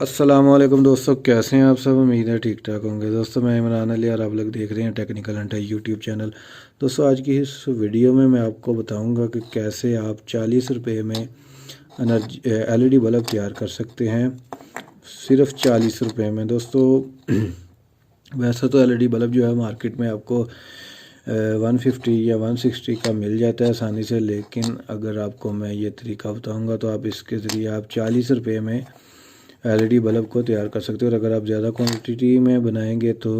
अस्सलामुअलैकुम दोस्तों, कैसे हैं आप सब। उम्मीद है ठीक ठाक होंगे। दोस्तों मैं इमरान अली और आप लोग देख रहे हैं टेक्निकल हंटर यूट्यूब चैनल। दोस्तों आज की इस वीडियो में मैं आपको बताऊंगा कि कैसे आप 40 रुपये में एनर्जी एलईडी बल्ब तैयार कर सकते हैं, सिर्फ 40 रुपये में। दोस्तों वैसे तो एलईडी बल्ब जो है मार्केट में आपको 150 या 160 का मिल जाता है आसानी से, लेकिन अगर आपको मैं ये तरीका बताऊंगा तो आप इसके ज़रिए आप 40 रुपये में एलईडी बल्ब को तैयार कर सकते हो। और अगर आप ज़्यादा क्वांटिटी में बनाएंगे तो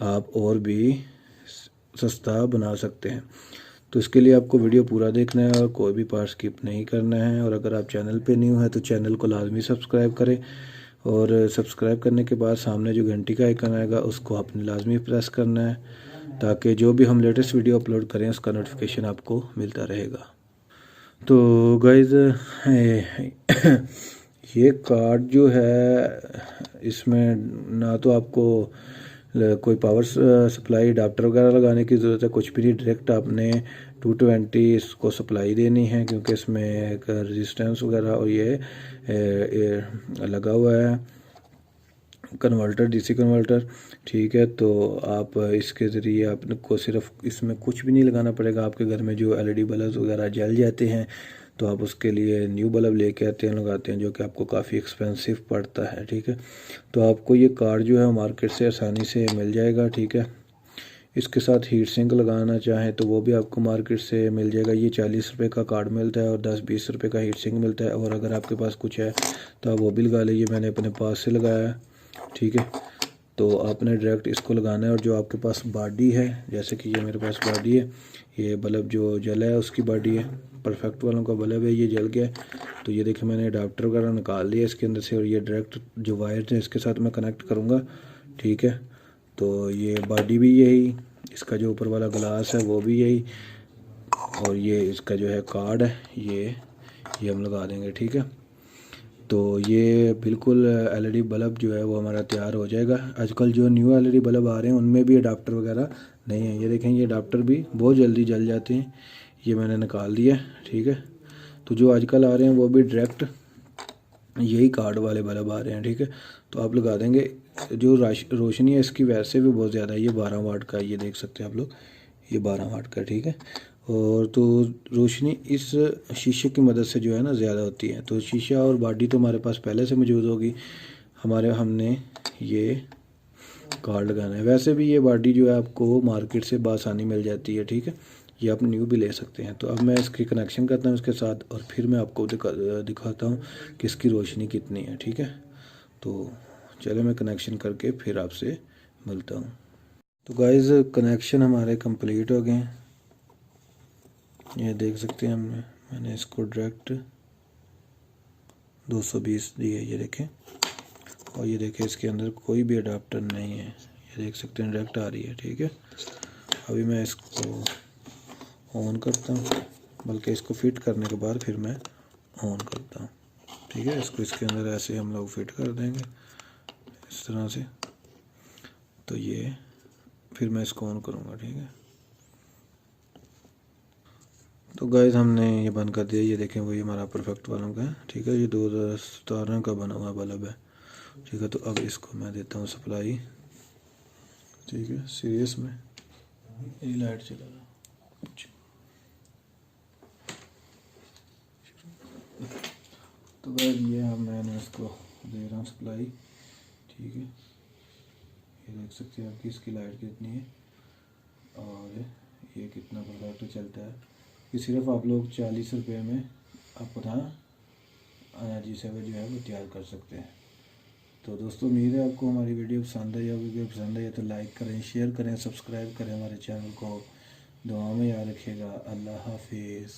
आप और भी सस्ता बना सकते हैं। तो इसके लिए आपको वीडियो पूरा देखना है और कोई भी पार्ट स्किप नहीं करना है। और अगर आप चैनल पे न्यू है तो चैनल को लाजमी सब्सक्राइब करें, और सब्सक्राइब करने के बाद सामने जो घंटी का आइकन आएगा उसको आपने लाजमी प्रेस करना है, ताकि जो भी हम लेटेस्ट वीडियो अपलोड करें उसका नोटिफिकेशन आपको मिलता रहेगा। तो गाइज़ ये कार्ड जो है इसमें ना तो आपको कोई पावर सप्लाई अडाप्टर वगैरह लगाने की ज़रूरत है, कुछ भी नहीं। डायरेक्ट आपने 220 इसको सप्लाई देनी है, क्योंकि इसमें एक रेजिस्टेंस वगैरह और ये लगा हुआ है कन्वर्टर, डीसी कन्वर्टर। ठीक है, तो आप इसके ज़रिए आपको सिर्फ इसमें कुछ भी नहीं लगाना पड़ेगा। आपके घर में जो एलईडी बल्ब वगैरह जल जाते हैं तो आप उसके लिए न्यू बल्ब लेके आते हैं, लगाते हैं, जो कि आपको काफ़ी एक्सपेंसिव पड़ता है। ठीक है, तो आपको ये कार्ड जो है मार्केट से आसानी से मिल जाएगा। ठीक है, इसके साथ हीट सिंक लगाना चाहें तो वो भी आपको मार्केट से मिल जाएगा। ये 40 रुपये का कार्ड मिलता है और 10-20 रुपये का हीट सिंक मिलता है। और अगर आपके पास कुछ है तो आप वो भी लगा लीजिए, मैंने अपने पास से लगाया है। ठीक है, तो आपने डायरेक्ट इसको लगाना है। और जो आपके पास बॉडी है, जैसे कि ये मेरे पास बॉडी है, ये बल्ब जो जला है उसकी बॉडी है, परफेक्ट वालों का बल्ब है, ये जल गया है। तो ये देखिए मैंने अडाप्टर वगैरह निकाल लिया इसके अंदर से, और ये डायरेक्ट जो वायर है इसके साथ मैं कनेक्ट करूँगा। ठीक है, तो ये बॉडी भी यही, इसका जो ऊपर वाला ग्लास है वो भी यही, और ये इसका जो है कार्ड है ये हम लगा देंगे। ठीक है, तो ये बिल्कुल एलईडी बल्ब जो है वो हमारा तैयार हो जाएगा। आजकल जो न्यू एलईडी बल्ब आ रहे हैं उनमें भी अडाप्टर वगैरह नहीं है। ये देखें, ये अडाप्टर भी बहुत जल्दी जल जाते हैं, ये मैंने निकाल दिया। ठीक है, तो जो आजकल आ रहे हैं वो भी डायरेक्ट यही कार्ड वाले बल्ब आ रहे हैं। ठीक है, तो आप लगा देंगे। जो रोशनी है इसकी वैसे भी बहुत ज़्यादा है, ये 12 वाट का, ये देख सकते हैं आप लोग, ये 12 वाट का। ठीक है, और तो रोशनी इस शीशे की मदद से जो है ना ज़्यादा होती है। तो शीशा और बॉडी तो हमारे पास पहले से मौजूद होगी, हमने ये कार्ड लगाना है। वैसे भी ये बॉडी जो है आपको मार्केट से बआसानी मिल जाती है। ठीक है, ये आप न्यू भी ले सकते हैं। तो अब मैं इसकी कनेक्शन करता हूँ इसके साथ, और फिर मैं आपको दिखाता हूँ कि इसकी रोशनी कितनी है। ठीक है, तो चलो मैं कनेक्शन करके फिर आपसे मिलता हूँ। तो गाइज़ कनेक्शन हमारे कंप्लीट हो गए हैं, ये देख सकते हैं मैंने इसको डायरेक्ट 220 दिए, ये देखें। और ये देखें इसके अंदर कोई भी अडाप्टर नहीं है, ये देख सकते हैं डायरेक्ट आ रही है। ठीक है, अभी मैं इसको ऑन करता हूँ, बल्कि इसको फिट करने के बाद फिर मैं ऑन करता हूँ। ठीक है, इसको इसके अंदर ऐसे हम लोग फिट कर देंगे इस तरह से। तो ये फिर मैं इसको ऑन करूँगा। ठीक है, तो गाइस हमने ये बंद कर दिया। ये देखें वही हमारा परफेक्ट वालों का है। ठीक है, ये 2017 का बना हुआ बल्ब है। ठीक है, तो अब इसको मैं देता हूँ सप्लाई। ठीक है, सीरियस में ये लाइट चला रहा। तो गाइस ये मैंने इसको दे रहा हूँ सप्लाई। ठीक है, ये देख सकते हैं आपकी इसकी लाइट कितनी है और ये कितना परफेक्ट चलता है। कि सिर्फ आप लोग 40 रुपये में आप अपना एनर्जी सेवर जो है वो तैयार कर सकते हैं। तो दोस्तों उम्मीद है आपको हमारी वीडियो पसंद आई होगी। वीडियो पसंद आई तो लाइक करें, शेयर करें, सब्सक्राइब करें हमारे चैनल को। दुआ में याद रखिएगा। अल्लाह हाफिज़।